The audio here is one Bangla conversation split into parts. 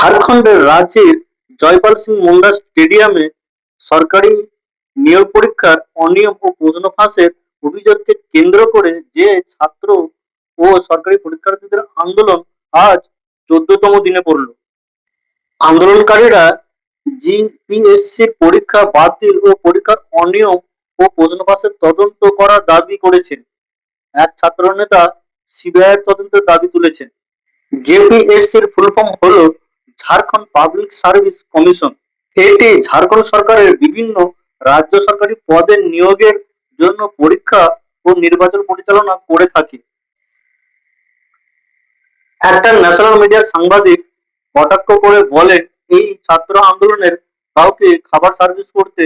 ঝাড়খণ্ডের রাঁচির জয়পাল সিং মুন্ডা স্টেডিয়ামে সরকারি নিয়োগ পরীক্ষার অনিয়ম ও প্রশ্ন ফাঁসের অভিযোগকে কেন্দ্র করে যে ছাত্র ও সরকারি পরীক্ষার্থীদের আন্দোলন আজ 14তম দিনে পড়ল। আন্দোলনকারীরা জিপিএসসির পরীক্ষা বাতিল ও পরীক্ষার অনিয়ম ও প্রশ্ন ফাঁসের তদন্ত করার দাবি করেছেন। এক ছাত্রনেতা সিবিআইয়ের তদন্তের দাবি তুলেছেন। জেপিএসসির ফুল ফর্ম হলো ঝাড়খণ্ড পাবলিক সার্ভিস কমিশন। এটি ঝাড়খণ্ড সরকারের বিভিন্ন রাজ্য সরকারি পদে নিয়োগের জন্য পরীক্ষা ও নির্বাচন পরিচালনা করে থাকে। একটা ন্যাশনাল মিডিয়ার সাংবাদিক কটাক্ষ করে বলেন, এই ছাত্র আন্দোলনের কাউকে খাবার সার্ভিস করতে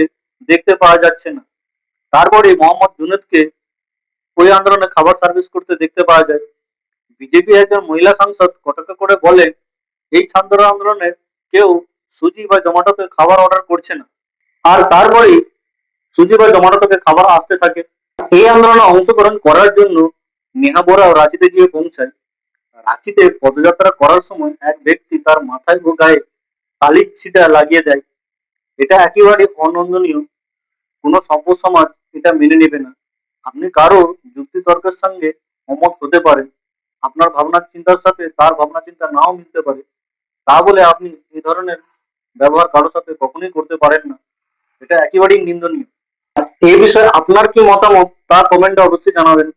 দেখতে পাওয়া যাচ্ছে না। তারপরে মোহাম্মদ জুনেদকে ওই আন্দোলনে খাবার সার্ভিস করতে দেখতে পাওয়া যায়। বিজেপি একজন মহিলা সাংসদ কটাক্ষ করে বলেন, এই ছাত্র আন্দোলনে কেউ সুজি বা জোম্যাটোতে খাবার অর্ডার করছে না। আর তারপরেই সুজি বা জোম্যাটো থেকে খাবার আসতে থাকে। এই আন্দোলনে অংশগ্রহণ করার জন্য নেহা বোরাও রাঁচিতে গিয়ে পৌঁছায়। রাঁচিতে পদযাত্রা করার সময় এক ব্যক্তি তার মাথায় ও গায়ে কালির ছিটা লাগিয়ে দেয়। এটা একেবারে অনন্দনীয়। কোনো সভ্য সমাজ এটা মেনে নেবে না। আপনি কারো যুক্তি তর্কের সঙ্গে অমত হতে পারেন, আপনার ভাবনা চিন্তার সাথে তার ভাবনা চিন্তা নাও মিলতে পারে, তা বলে আপনি এই ধরনের ব্যবহার কারোর সাথে কখনোই করতে পারেন না। এটা একেবারেই নিন্দনীয়। এই বিষয়ে আপনার কি মতামত তা কমেন্টে অবশ্যই জানাবেন।